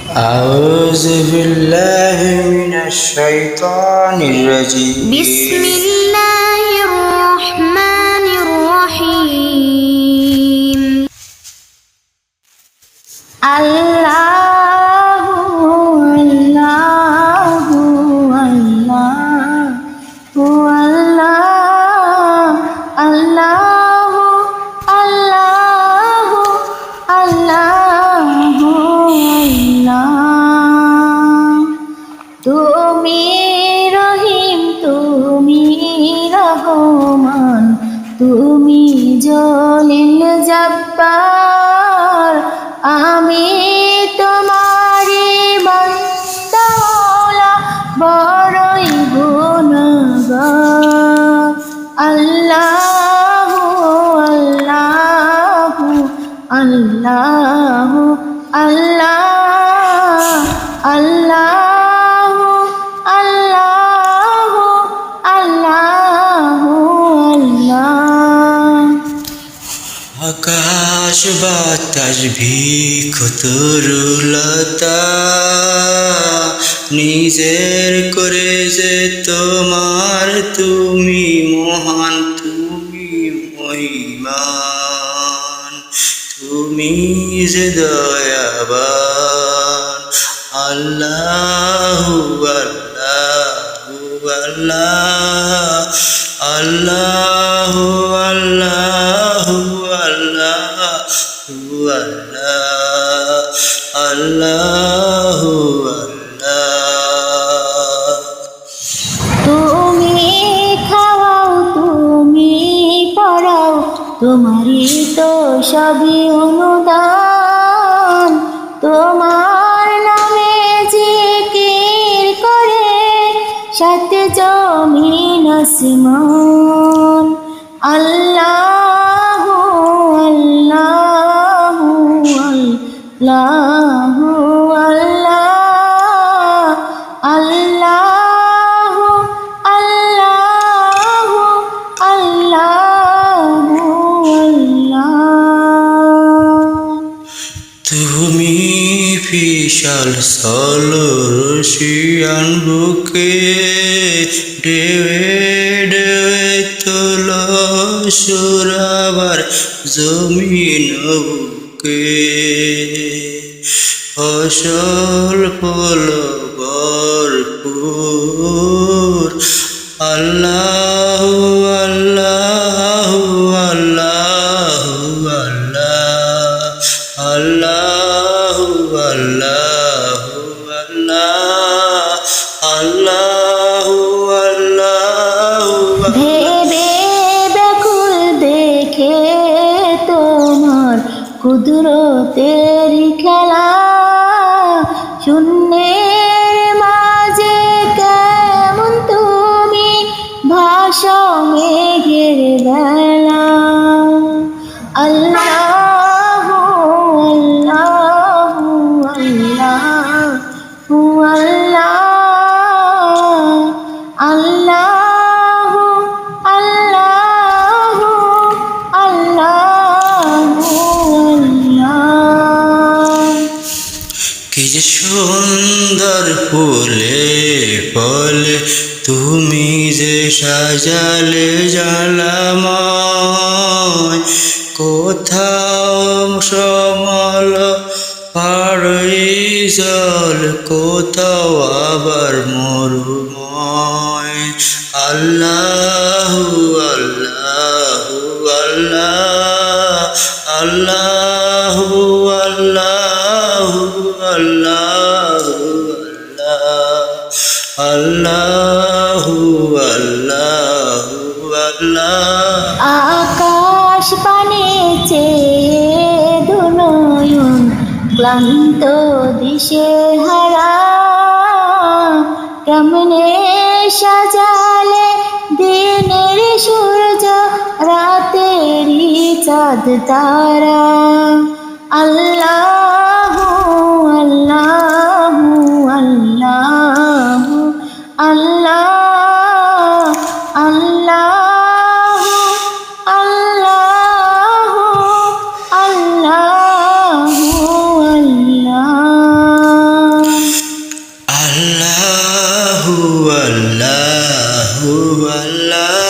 أعوذ بالله من الشيطان الرجيم بسم الله الرحمن الرحيم الله الله الله الله الله الله الله الله তুমি রহিম তুমি রহমান তুমি জলিল জব্বার আমি তোমারি বান্দা মওলা বড়ই গুনাহগার আল্লাহু আল্লাহু আল্লাহু আল্লাহ আল্লাহ আকাশ বাতাস ভিখ তরুলতা নিজের করে যে তোমার তুমি মহান তুমি মহিমান তুমি যে দয়াবান আল্লাহু আল্লাহু আল্লাহ আল্লাহু আল্লাহু আল্লাহু আল্লাহ তুমি খাওয়াও তুমি পড়াও তোমারই তো সবই অনুদান তোমার নামে জিকির করে সাত জমিন আসমান আল্লাহু আল্লাহু আল্লাহু আল্লাহ আল্লাহু আল্লাহু আল্লাহু আল্লাহ তুমি বিশাল সলরশিয়ান বুকে ঢেউে ঢেউে তোলো সুরাবার জমিন বুকে ফসল ফল ভরপুর আল্লাহু আল্লাহু আল্লাহু আল্লাহ আল্লাহু আল্লাহ আল্লাহু আল্লাহ ভেবে ব্যাকুল দেখে তোমার কুদরতের খেলা শূন্যের মাঝে কেমন তুমি ভাসো মেঘের বেলা আল্লাহু আল্লাহু আল্লাহু আল্লাহ আল্লাহু আল্লাহু আল্লাহ কি যে সুন্দর ফুলে ফলে তুমি যে সাজালে জালাময় কোথাও সমল পাড়ই জল কোথাও আবার মরুময় আল্লাহু আল্লাহু আল্লাহু আল্লাহু আল্লাহু আল্লাহু আল্লাহু আল্লাহ আকাশ পানে চেয়ে দুনয়ন ক্লান্ত দিশে হারা কেমনে সাজালে দিনের সূর্য রাতেরই চাঁদ তারা আল্লাহু আল্লাহু আল্লাহু আল্লাহ আল্লাহু আল্লাহু আল্লাহু আল্লাহ আল্লাহ